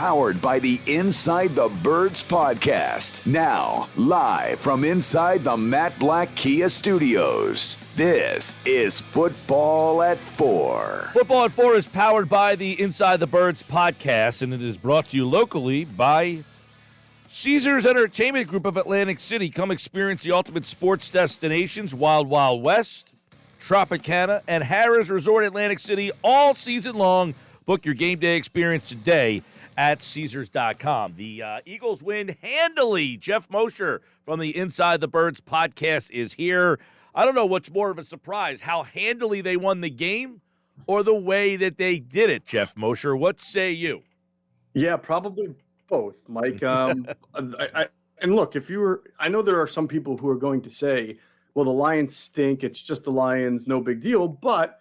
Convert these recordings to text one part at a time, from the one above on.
Powered by the Inside the Birds podcast. Now, live from inside the Matt Black Kia Studios. This is Football at 4. Football at 4 is powered by the Inside the Birds podcast, and it is brought to you locally by Caesars Entertainment Group of Atlantic City. Come experience the ultimate sports destinations, Wild Wild West, Tropicana, and Harrah's Resort Atlantic City all season long. Book your game day experience today at Caesars.com. The Eagles win handily. Geoff Mosher from the Inside the Birds podcast is here. I don't know what's more of a surprise, how handily they won the game or the way that they did it, Geoff Mosher. What say you? Yeah, probably both, Mike. And look, I know there are some people who are going to say, well, the Lions stink. It's just the Lions, no big deal. But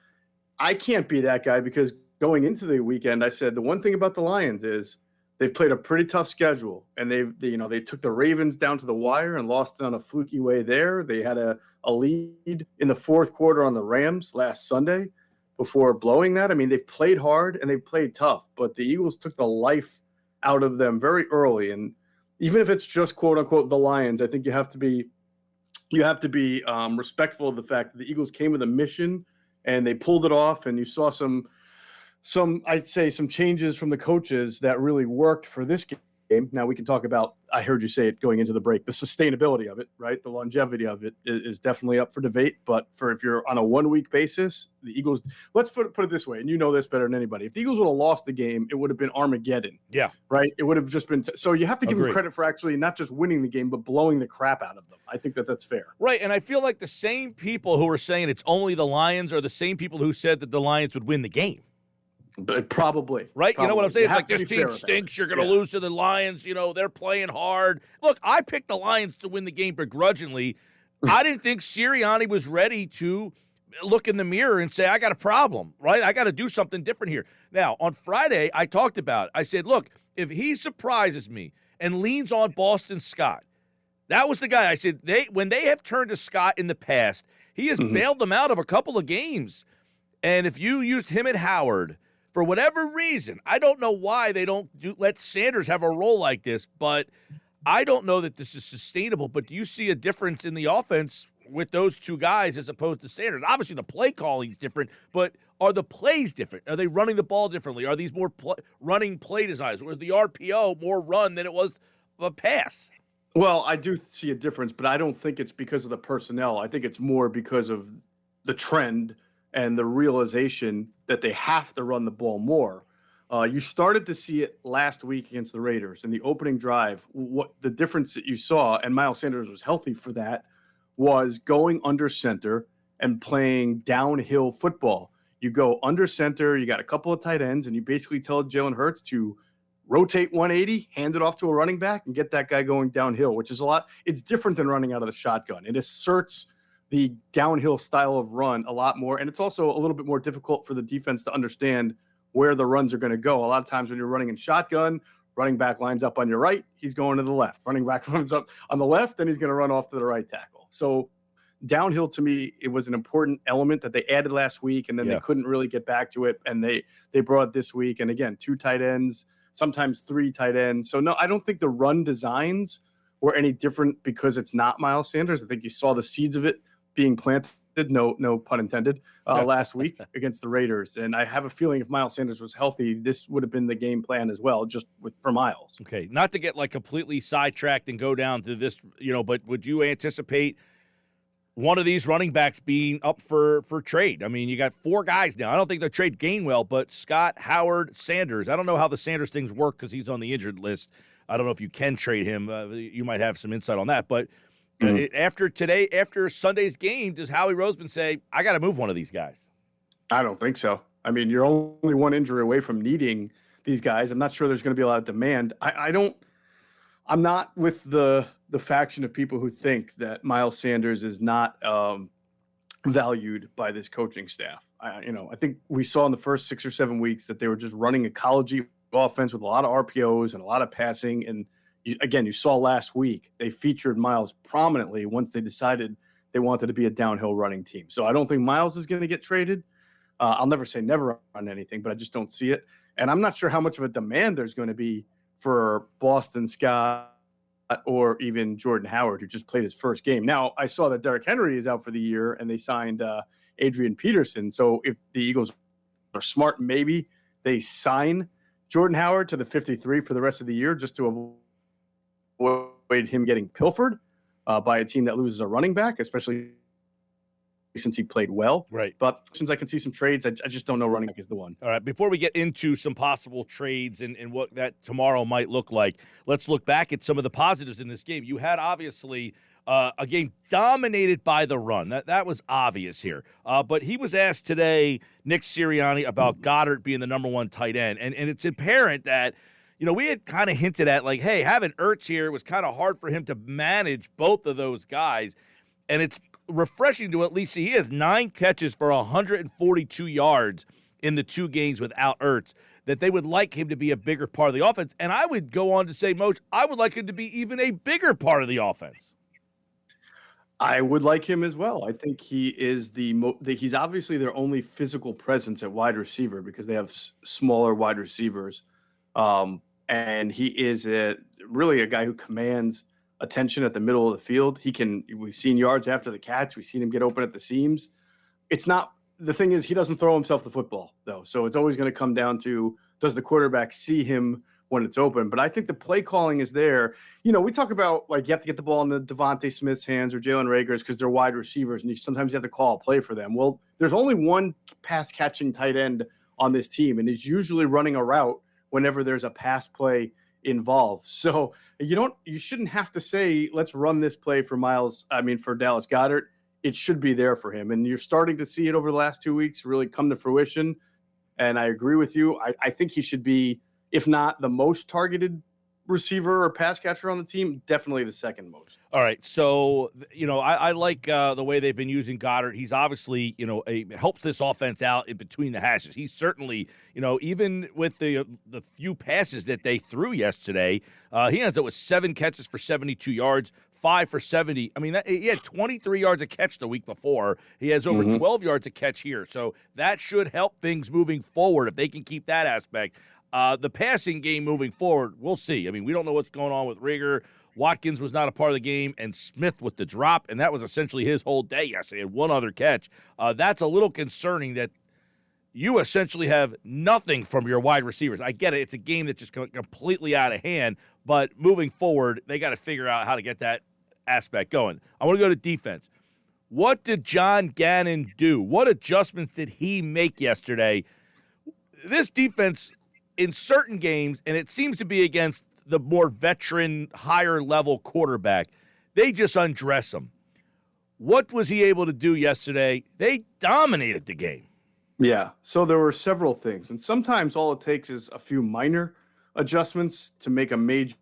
I can't be that guy because going into the weekend, I said the one thing about the Lions is they've played a pretty tough schedule, and they took the Ravens down to the wire and lost on a fluky way there. They had a lead in the fourth quarter on the Rams last Sunday before blowing that. I mean, they've played hard and they've played tough, but the Eagles took the life out of them very early. And even if it's just quote unquote the Lions, I think you have to be respectful of the fact that the Eagles came with a mission and they pulled it off. And you saw some I'd say some changes from the coaches that really worked for this game. Now we can talk about, I heard you say it going into the break, the sustainability of it, right? The longevity of it is definitely up for debate. But if you're on a 1 week basis, the Eagles, let's put it this way, and you know this better than anybody. If the Eagles would have lost the game, it would have been Armageddon. Yeah. Right? It would have just been, so you have to give them credit for actually not just winning the game, but blowing the crap out of them. I think that's fair. Right, and I feel like the same people who are saying it's only the Lions are the same people who said that the Lions would win the game. But probably. Right? Probably. You know what I'm saying? It's like this team fair stinks. You're going to lose to the Lions. You know, they're playing hard. Look, I picked the Lions to win the game begrudgingly. I didn't think Sirianni was ready to look in the mirror and say, I got a problem, right? I got to do something different here. Now, on Friday, I talked about it. I said, look, if he surprises me and leans on Boston Scott, that was the guy. I said, when they have turned to Scott in the past, he has bailed them out of a couple of games. And if you used him at Howard, for whatever reason, I don't know why they don't let Sanders have a role like this, but I don't know that this is sustainable. But do you see a difference in the offense with those two guys as opposed to Sanders? Obviously, the play calling is different, but are the plays different? Are they running the ball differently? Are these more running play designs? Was the RPO more run than it was a pass? Well, I do see a difference, but I don't think it's because of the personnel. I think it's more because of the trend and the realization that they have to run the ball more. You started to see it last week against the Raiders in the opening drive. What the difference that you saw, and Miles Sanders was healthy for that, was going under center and playing downhill football. You go under center, you got a couple of tight ends, and you basically tell Jalen Hurts to rotate 180, hand it off to a running back, and get that guy going downhill, which is a lot. It's different than running out of the shotgun. It asserts the downhill style of run a lot more. And it's also a little bit more difficult for the defense to understand where the runs are going to go. A lot of times when you're running in shotgun, running back lines up on your right, he's going to the left. Running back runs up on the left, then he's going to run off to the right tackle. So downhill, to me, it was an important element that they added last week, and then they couldn't really get back to it. And they brought it this week. And again, 2 tight ends, sometimes 3 tight ends. So no, I don't think the run designs were any different because it's not Miles Sanders. I think you saw the seeds of it being planted, no pun intended, last week against the Raiders. And I have a feeling if Miles Sanders was healthy, this would have been the game plan as well, just for Miles. Okay, not to get like completely sidetracked and go down to this, but would you anticipate one of these running backs being up for trade? I mean, you got 4 guys now. I don't think they'll trade Gainwell, but Scott, Howard, Sanders. I don't know how the Sanders things work because he's on the injured list. I don't know if you can trade him. You might have some insight on that, but after Sunday's game, does Howie Roseman say, I got to move one of these guys? I don't think so. I mean, you're only one injury away from needing these guys. I'm not sure there's going to be a lot of demand. I'm not with the faction of people who think that Miles Sanders is not valued by this coaching staff. I think we saw in the first 6 or 7 weeks that they were just running a college offense with a lot of RPOs and a lot of passing. And you saw last week, they featured Miles prominently once they decided they wanted to be a downhill running team. So I don't think Miles is going to get traded. I'll never say never on anything, but I just don't see it. And I'm not sure how much of a demand there's going to be for Boston Scott or even Jordan Howard, who just played his first game. Now, I saw that Derrick Henry is out for the year, and they signed Adrian Peterson. So if the Eagles are smart, maybe they sign Jordan Howard to the 53 for the rest of the year just to avoid him getting pilfered by a team that loses a running back, especially since he played well. Right. But since I can see some trades, I just don't know running back is the one. All right, before we get into some possible trades and what that tomorrow might look like, let's look back at some of the positives in this game. You had, obviously, a game dominated by the run. That was obvious here. But he was asked today, Nick Sirianni, about Goddard being the number one tight end. And it's apparent that, we had kind of hinted at, like, hey, having Ertz here was kind of hard for him to manage both of those guys. And it's refreshing to at least see he has 9 catches for 142 yards in the 2 games without Ertz, that they would like him to be a bigger part of the offense. And I would go on to say, Moj, I would like him to be even a bigger part of the offense. I would like him as well. I think he is he's obviously their only physical presence at wide receiver because they have smaller wide receivers. And he is really a guy who commands attention at the middle of the field. We've seen yards after the catch. We've seen him get open at the seams. The thing is, he doesn't throw himself the football, though. So it's always going to come down to, does the quarterback see him when it's open? But I think the play calling is there. We talk about, like, you have to get the ball in the Devontae Smith's hands or Jalen Reagor's because they're wide receivers, and sometimes you have to call a play for them. Well, there's only one pass-catching tight end on this team, and he's usually running a route whenever there's a pass play involved. So you shouldn't have to say, let's run this play for Dallas Goedert. It should be there for him. And you're starting to see it over the last 2 weeks really come to fruition. And I agree with you. I think he should be, if not the most targeted receiver or pass catcher on the team, definitely the second most. All right, so I like the way they've been using Goddard. He's obviously helps this offense out in between the hashes. He's certainly even with the few passes that they threw yesterday, he ends up with 7 catches for 72 yards, 5 for 70. I mean, he had 23 yards a catch the week before. He has over 12 yards a catch here, so that should help things moving forward if they can keep that aspect. The passing game moving forward, we'll see. I mean, we don't know what's going on with Reagor. Watkins was not a part of the game, and Smith with the drop, and that was essentially his whole day yesterday. He had 1 other catch. That's a little concerning that you essentially have nothing from your wide receivers. I get it. It's a game that's just completely out of hand, but moving forward, they got to figure out how to get that aspect going. I want to go to defense. What did John Gannon do? What adjustments did he make yesterday? This defense, in certain games, and it seems to be against the more veteran, higher-level quarterback, they just undress him. What was he able to do yesterday? They dominated the game. Yeah, so there were several things, and sometimes all it takes is a few minor adjustments to make a major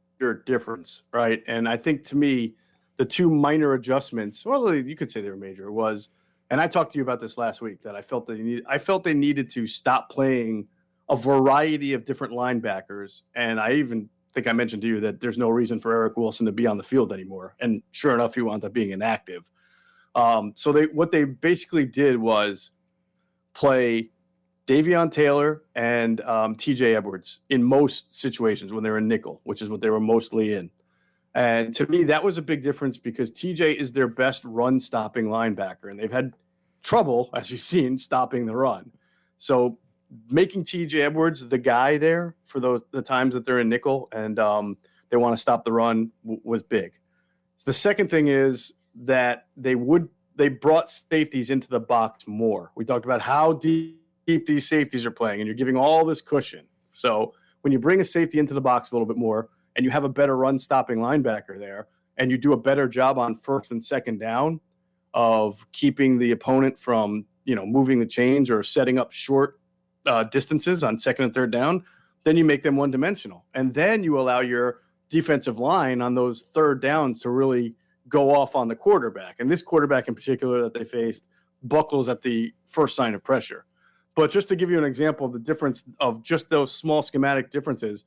difference, right? And I think, to me, the 2 minor adjustments, well, you could say they were major, and I talked to you about this last week, that I felt they needed to stop playing a variety of different linebackers, and I even think I mentioned to you that there's no reason for Eric Wilson to be on the field anymore. And sure enough, he wound up being inactive. So what they basically did was play Davion Taylor and TJ Edwards in most situations when they were in nickel, which is what they were mostly in. And to me, that was a big difference because TJ is their best run-stopping linebacker, and they've had trouble, as you've seen, stopping the run. So making TJ Edwards the guy there for the times that they're in nickel and they want to stop the run was big. So the second thing is that they brought safeties into the box more. We talked about how deep these safeties are playing, and you're giving all this cushion. So when you bring a safety into the box a little bit more and you have a better run-stopping linebacker there and you do a better job on first and second down of keeping the opponent from moving the chains or setting up short distances on second and third down, then you make them one-dimensional. And then you allow your defensive line on those third downs to really go off on the quarterback. And this quarterback in particular that they faced buckles at the first sign of pressure. But just to give you an example of the difference of just those small schematic differences,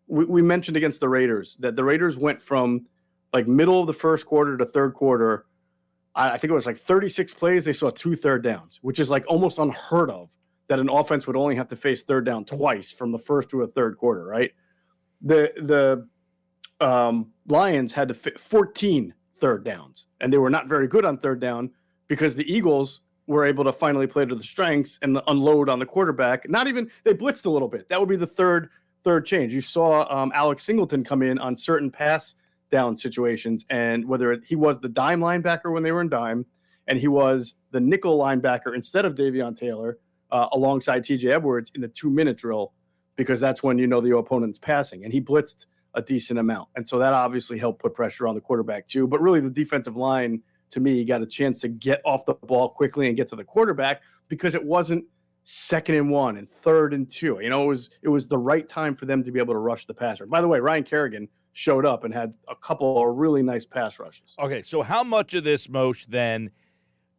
we mentioned against the Raiders that the Raiders went from like middle of the first quarter to third quarter. I think it was like 36 plays. They saw 2 third downs, which is like almost unheard of that an offense would only have to face third down twice from the first to a third quarter, right? The Lions had to fit 14 third downs, and they were not very good on third down because the Eagles were able to finally play to the strengths and unload on the quarterback. Not even they blitzed a little bit. That would be the third change. You saw Alex Singleton come in on certain pass down situations, and whether he was the dime linebacker when they were in dime, and he was the nickel linebacker instead of Davion Taylor alongside TJ Edwards in the 2-minute drill, because that's when you know the opponent's passing, and he blitzed a decent amount. And so that obviously helped put pressure on the quarterback too. But really the defensive line, to me, got a chance to get off the ball quickly and get to the quarterback because it wasn't 2nd and 1 and 3rd and 2. You know, it was the right time for them to be able to rush the passer. By the way, Ryan Kerrigan showed up and had a couple of really nice pass rushes. Okay, so how much of this, Moshe, then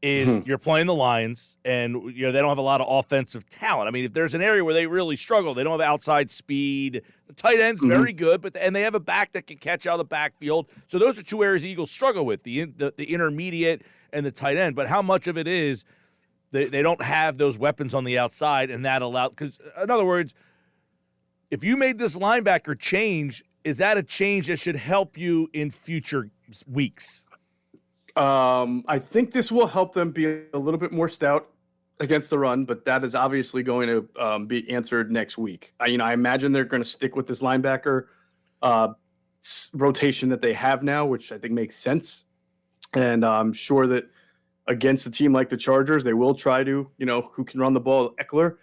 is you're playing the Lions and you know they don't have a lot of offensive talent. I mean, if there's an area where they really struggle, they don't have outside speed. The tight end's very good, and they have a back that can catch out of the backfield. So those are two areas the Eagles struggle with, the intermediate and the tight end. But how much of it is they don't have those weapons on the outside, and that allowed – because, in other words, if you made this linebacker change, is that a change that should help you in future weeks? I think this will help them be a little bit more stout against the run, but that is obviously going to be answered next week. I imagine they're going to stick with this linebacker rotation that they have now, which I think makes sense. And I'm sure that against a team like the Chargers, they will try to, who can run the ball, Eckler.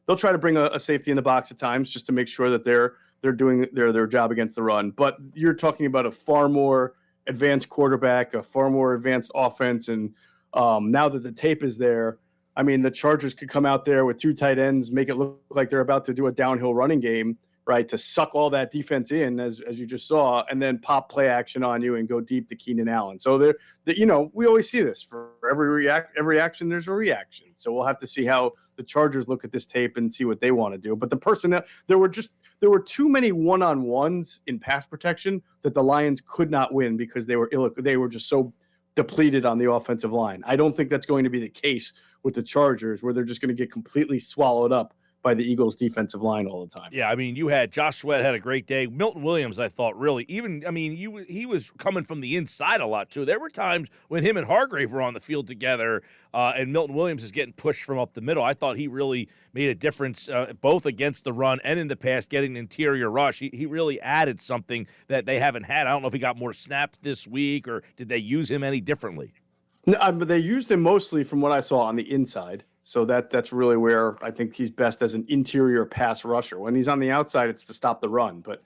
They'll try to bring a safety in the box at times just to make sure that they're doing their job against the run. But you're talking about a far more advanced quarterback, a far more advanced offense. And now that the tape is there, I mean, the Chargers could come out there with 2 tight ends, make it look like they're about to do a downhill running game, right, to suck all that defense in, as you just saw, and then pop play action on you and go deep to Keenan Allen. So we always see this. For every action, there's a reaction. So we'll have to see how the Chargers look at this tape and see what they want to do. But the personnel, there were too many one-on-ones in pass protection that the Lions could not win because they were just so depleted on the offensive line. I don't think that's going to be the case with the Chargers, where they're just going to get completely swallowed up by the Eagles' defensive line all the time. Yeah, I mean, you had Josh Sweat had a great day. Milton Williams, I thought, really, he was coming from the inside a lot, too. There were times when him and Hargrave were on the field together, and Milton Williams is getting pushed from up the middle. I thought he really made a difference both against the run and in the pass, getting an interior rush. He really added something that they haven't had. I don't know if he got more snaps this week, or did they use him any differently? No, but they used him mostly, from what I saw, on the inside. So that's really where I think he's best as an interior pass rusher. When he's on the outside, it's to stop the run. But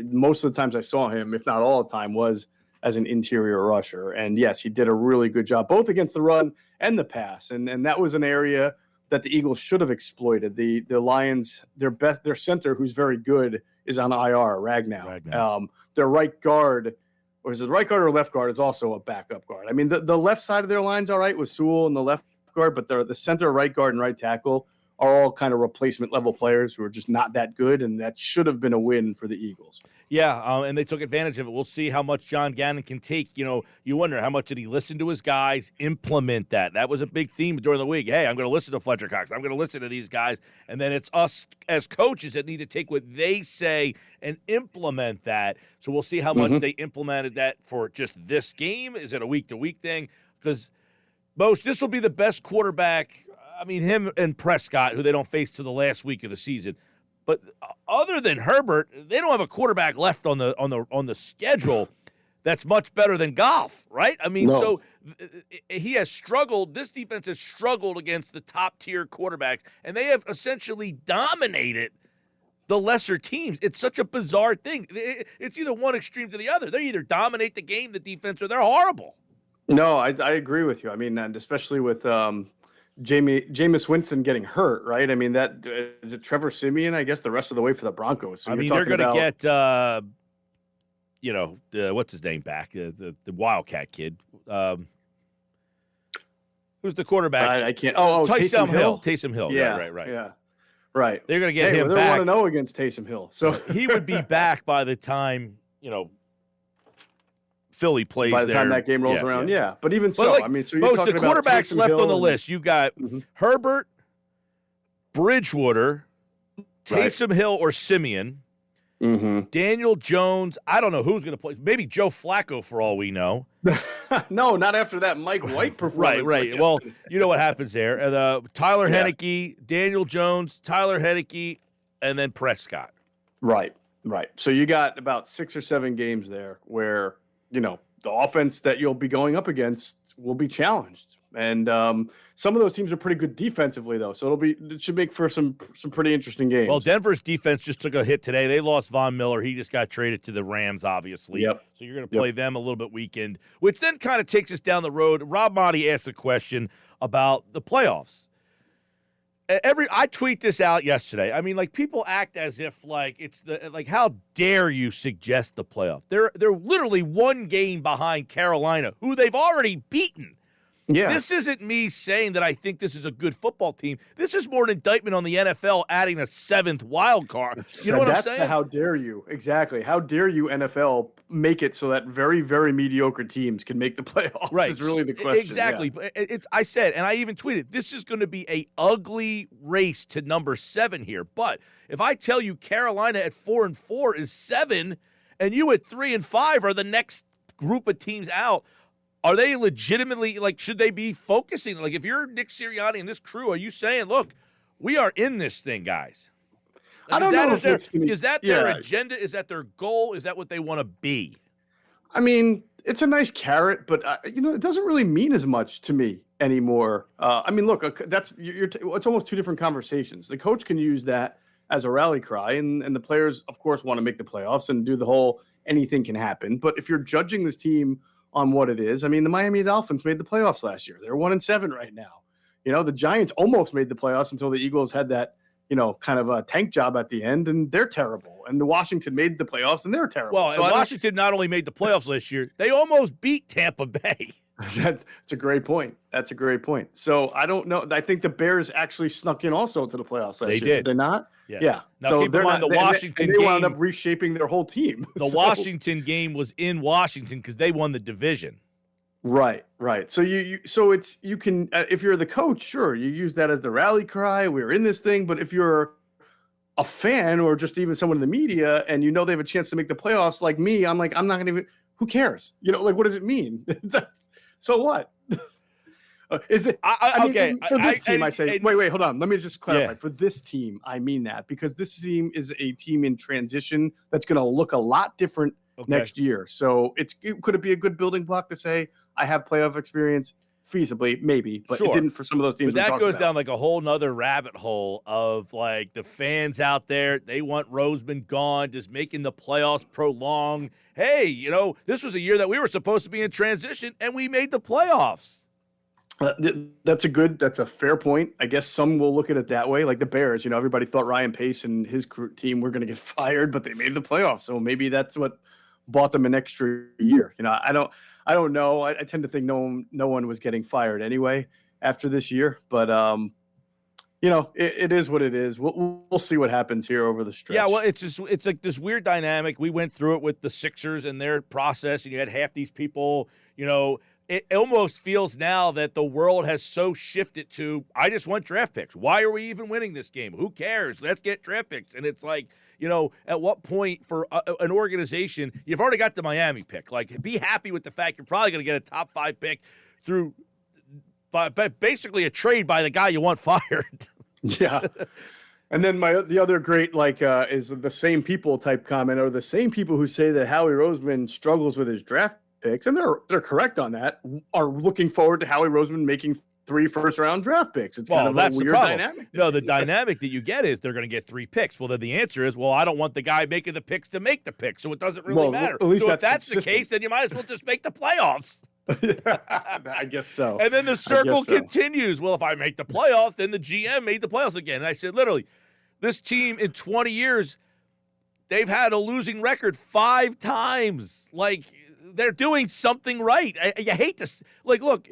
most of the times I saw him, if not all the time, was as an interior rusher. And yes, he did a really good job, both against the run and the pass. And that was an area that the Eagles should have exploited. The Lions, their center, who's very good, is on IR, Ragnow. Their right guard, or is it right guard or left guard, is also a backup guard. I mean, the left side of their line's all right with Sewell and the left guard, but the center, right guard, and right tackle are all kind of replacement level players who are just not that good, and that should have been a win for the Eagles. Yeah, and they took advantage of it. We'll see how much John Gannon can take. You wonder how much did he listen to his guys, implement that. That was a big theme during the week. Hey, I'm going to listen to Fletcher Cox. I'm going to listen to these guys. And then it's us as coaches that need to take what they say and implement that. So we'll see how much they implemented that for just this game. Is it a week-to-week thing? Because Most, this will be the best quarterback. I mean, him and Prescott, who they don't face to the last week of the season. But other than Herbert, they don't have a quarterback left on the schedule that's much better than Goff, right? I mean, so he has struggled. This defense has struggled against the top-tier quarterbacks, and they have essentially dominated the lesser teams. It's such a bizarre thing. It's either one extreme to the other. They either dominate the game, the defense, or they're horrible. No, I agree with you. I mean, and especially with Jameis Winston getting hurt, right? I mean, that is it Trevor Siemian, I guess, the rest of the way for the Broncos. So I mean, they're going to get, what's his name back? The Wildcat kid. Who's the quarterback? I can't. Taysom Hill. Taysom Hill. Yeah, right. Yeah, right. They're going to get him they're back. They're 1-0 against Taysom Hill. So he would be back by the time, Philly plays by the time that game rolls around. Yeah. But even so, like, I mean, so you're talking the quarterbacks about left Hill on the list. You got Herbert, Bridgewater, Taysom Hill or Simeon, Daniel Jones. I don't know who's going to play. Maybe Joe Flacco for all we know. No, not after that Mike White performance. Right. Well, you know what happens there. Tyler Heineke, Daniel Jones, Tyler Heineke, and then Prescott. Right. So you got about 6 or 7 games there where, the offense that you'll be going up against will be challenged. And some of those teams are pretty good defensively, though. So it should make for some pretty interesting games. Well, Denver's defense just took a hit today. They lost Von Miller. He just got traded to the Rams, obviously. Yep. So you're going to play them a little bit weakened, which then kind of takes us down the road. Rob Motti asked a question about the playoffs. I tweet this out yesterday. I mean, like, people act as if it's how dare you suggest the playoff? They're literally one game behind Carolina, who they've already beaten. Yeah. This isn't me saying that I think this is a good football team. This is more an indictment on the NFL adding a 7th wild card. You know what I'm saying? That's how dare you. Exactly. How dare you, NFL, make it so that very, very mediocre teams can make the playoffs? Right. Is really the question. Exactly. Yeah. I said, and I even tweeted, this is going to be a ugly race to number 7 here. But if I tell you Carolina at 4-4 is 7, and you at 3-5 are the next group of teams out, are they legitimately, should they be focusing? If you're Nick Sirianni and this crew, are you saying, look, we are in this thing, guys? I don't know. Is that their agenda? Is that their goal? Is that what they want to be? I mean, it's a nice carrot, but, it doesn't really mean as much to me anymore. Look, it's almost 2 different conversations. The coach can use that as a rally cry, and the players, of course, want to make the playoffs and do the whole anything can happen. But if you're judging this team on what it is, the Miami Dolphins made the playoffs last year. They're 1-7 right now. The Giants almost made the playoffs until the Eagles had that, kind of a tank job at the end, and they're terrible. And the Washington made the playoffs, and they're terrible. Well, Washington not only made the playoffs last year, they almost beat Tampa Bay. That's a great point. So I don't know. I think the Bears actually snuck in also to the playoffs last year. They did. Did they not? Yes. Yeah. Now, so keep in mind the Washington game. They wound up reshaping their whole team. The Washington game was in Washington because they won the division. Right. So you can if you're the coach, sure, you use that as the rally cry. We're in this thing, but if you're a fan or just even someone in the media and they have a chance to make the playoffs, like me, I'm not going to even. Who cares? What does it mean? So what? Is it? Okay. For this team, I say. Wait. Hold on. Let me just clarify. Yeah. For this team, I mean that because this team is a team in transition that's going to look a lot different next year. So could it be a good building block to say I have playoff experience? Feasibly, maybe, but It didn't for some of those teams. But that goes down like a whole nother rabbit hole of the fans out there. They want Roseman gone, just making the playoffs prolong. Hey, this was a year that we were supposed to be in transition, and we made the playoffs. That's a fair point. I guess some will look at it that way. Like the Bears, everybody thought Ryan Pace and his team were going to get fired, but they made the playoffs. So maybe that's what bought them an extra year. I don't know. I tend to think no one was getting fired anyway after this year, but it is what it is. We'll see what happens here over the stretch. Yeah, well, it's like this weird dynamic. We went through it with the Sixers and their process, and you had half these people. It almost feels now that the world has so shifted to, I just want draft picks. Why are we even winning this game? Who cares? Let's get draft picks. And it's like, at what point for an organization, you've already got the Miami pick. Be happy with the fact you're probably going to get a top 5 pick through by basically a trade by the guy you want fired. Yeah. And then the other great is the same people type comment, or the same people who say that Howie Roseman struggles with his draft picks, and they're correct on that, are looking forward to Howie Roseman making 3 first-round draft picks. It's kind of a weird dynamic. No, the dynamic that you get is they're going to get 3 picks. Well, then the answer is, I don't want the guy making the picks to make the picks, so it doesn't really matter. At least so if that's the case, then you might as well just make the playoffs. I guess so. And then the circle continues. Well, if I make the playoffs, then the GM made the playoffs again. And I said, literally, this team in 20 years, they've had a losing record 5 times. They're doing something right. You hate to look.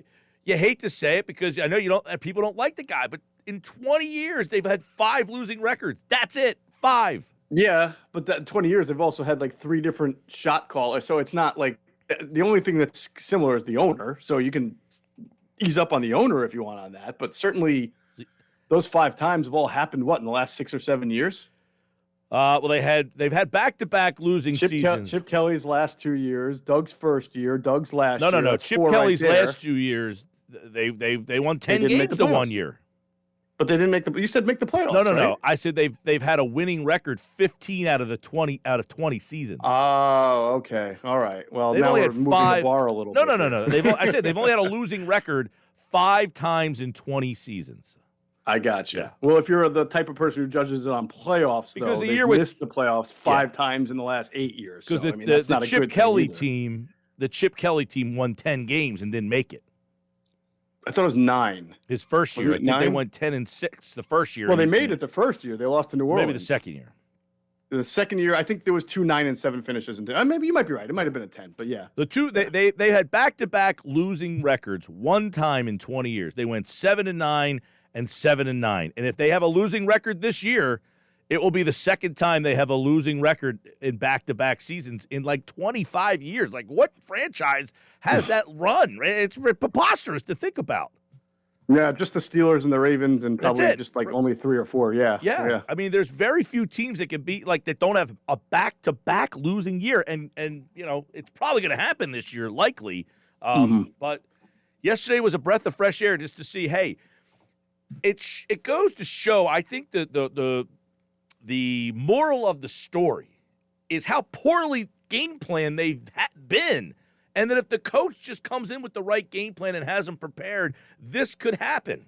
You hate to say it because I know people don't like the guy, but in 20 years they've had 5 losing records. That's it, 5. Yeah, but that 20 years they've also had 3 different shot callers. So it's not the only thing that's similar is the owner. So you can ease up on the owner if you want on that, but certainly those 5 times have all happened, in the last 6 or 7 years? Well, they've had back-to-back losing seasons. Chip Kelly's last 2 years, Doug's first year, Doug's last year. No. That's Chip 4 Kelly's right there. last 2 years, they won 10 didn't make games the the 1 playoffs. year. But they didn't make the. You said make the playoffs. No. Right? I said they've had a winning record 15 out of 20 seasons. Oh, okay, all right. Well, They've now only we're had moving 5. the bar a little. No. bit. I said they've only had a losing record 5 times in 20 seasons. I got you. Yeah. Well, if you're the type of person who judges it on playoffs, Because though, the they've year with- missed the playoffs 5 times in the last 8 years. Because So, that's not the a Chip good Kelly thing either. the Chip Kelly team won 10 games and didn't make it. I thought it was 9. His first Was year, it I think they 9? went 10-6 the first year. Well, they made it the first year. They lost to New Orleans. Maybe the second year. The second year, I think there was 2 9-7 finishes. Maybe you might be right. It might have been a 10, but yeah. The two they had back-to-back losing records one time in 20 years. They went 7-9 and 7-9. And if they have a losing record this year, it will be the second time they have a losing record in back-to-back seasons in like 25 years. Like, what franchise has that run? It's preposterous to think about. Yeah, just the Steelers and the Ravens and That's probably it. just like only 3 or 4. Yeah. Yeah. I mean, there's very few teams that can beat that don't have a back-to-back losing year, and it's probably going to happen this year, likely. But yesterday was a breath of fresh air just to see. Hey, it goes to show. I think that the moral of the story is how poorly game plan they've been. And that if the coach just comes in with the right game plan and has them prepared, this could happen.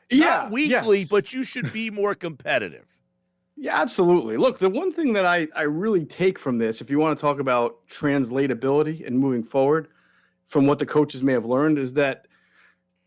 Yeah. Not weekly, yes. but you should be more competitive. Yeah, absolutely. Look, the one thing that I really take from this, if you want to talk about translatability and moving forward from what the coaches may have learned, is that,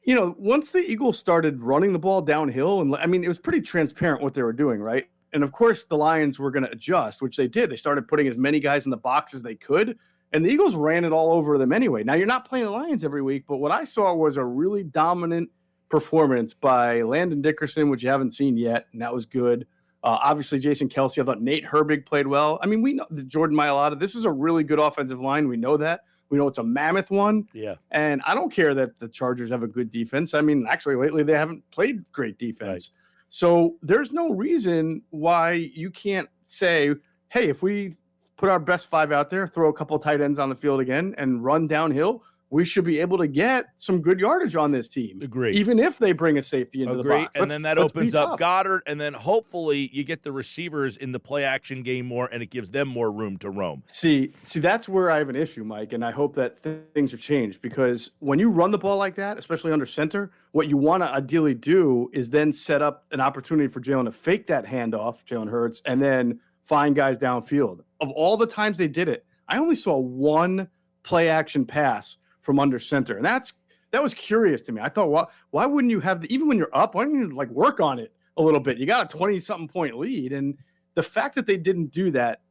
once the Eagles started running the ball downhill, and it was pretty transparent what they were doing, right? And of course, the Lions were going to adjust, which they did. They started putting as many guys in the box as they could. And the Eagles ran it all over them anyway. Now, you're not playing the Lions every week, but what I saw was a really dominant performance by Landon Dickerson, which you haven't seen yet, and that was good. Obviously, Jason Kelce. I thought Nate Herbig played well. We know that Jordan Mailata. This is a really good offensive line. We know that. We know it's a mammoth one. Yeah. And I don't care that the Chargers have a good defense. Actually, lately they haven't played great defense. Right. So there's no reason why you can't say, hey, if we put our best 5 out there, throw a couple tight ends on the field again, and run downhill, we should be able to get some good yardage on this team. Agree. Even if they bring a safety into the box. And then that opens up Goddard, and then hopefully you get the receivers in the play-action game more, and it gives them more room to roam. See, that's where I have an issue, Mike, and I hope that things are changed, because when you run the ball like that, especially under center, what you want to ideally do is then set up an opportunity for Jalen to fake that handoff, Jalen Hurts, and then find guys downfield. Of all the times they did it, I only saw 1 play-action pass from under center. And that was curious to me. I thought, why wouldn't you have even when you're up, why don't you work on it a little bit? You got a 20-something point lead. And the fact that they didn't do that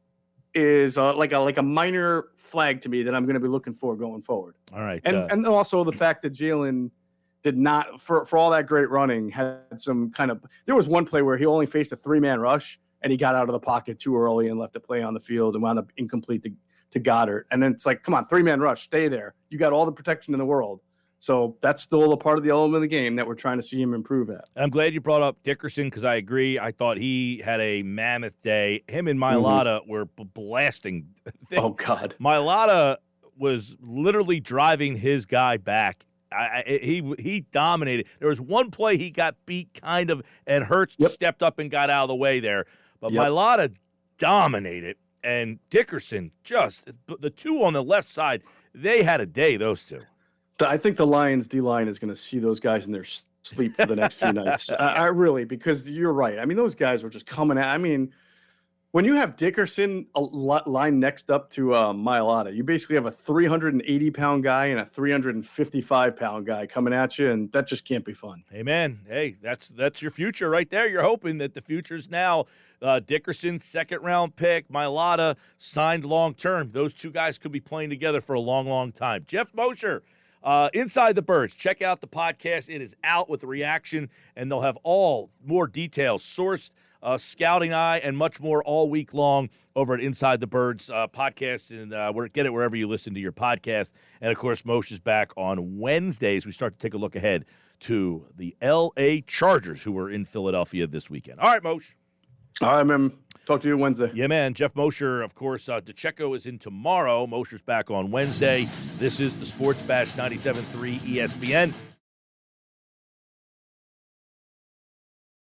is like a minor flag to me that I'm going to be looking for going forward. All right. And also the fact that Jalen did not, for all that great running, had some there was one play where he only faced a 3-man rush and he got out of the pocket too early and left the play on the field and wound up incomplete to Goddard. And then it's like, come on, 3-man rush, stay there. You got all the protection in the world. So that's still a part of the element of the game that we're trying to see him improve at. I'm glad you brought up Dickerson, because I agree. I thought he had a mammoth day. Him and Mailata were blasting. Oh, God. Mailata was literally driving his guy back. He dominated. There was one play he got beat and Hurts stepped up and got out of the way there. But Mailata dominated, and Dickerson the two on the left side, they had a day, those two. I think the Lions D-line is going to see those guys in their sleep for the next few nights. I really, because you're right. Those guys were just coming at. When you have Dickerson line next up to Mailata, you basically have a 380-pound guy and a 355-pound guy coming at you, and that just can't be fun. Amen. Hey, that's your future right there. You're hoping that the future's now. Dickerson, 2nd-round pick. Mailata, signed long-term. Those two guys could be playing together for a long, long time. Geoff Mosher, Inside the Birds. Check out the podcast. It is out with a reaction, and they'll have more details, sourced, scouting eye, and much more all week long over at Inside the Birds podcast. And get it wherever you listen to your podcast. And, of course, Mosher's back on Wednesdays. We start to take a look ahead to the L.A. Chargers, who are in Philadelphia this weekend. All right, Moshe. All right, man. Talk to you Wednesday. Yeah, man. Geoff Mosher, of course. DeCecco is in tomorrow. Mosher's back on Wednesday. This is the Sports Bash 97.3 ESPN.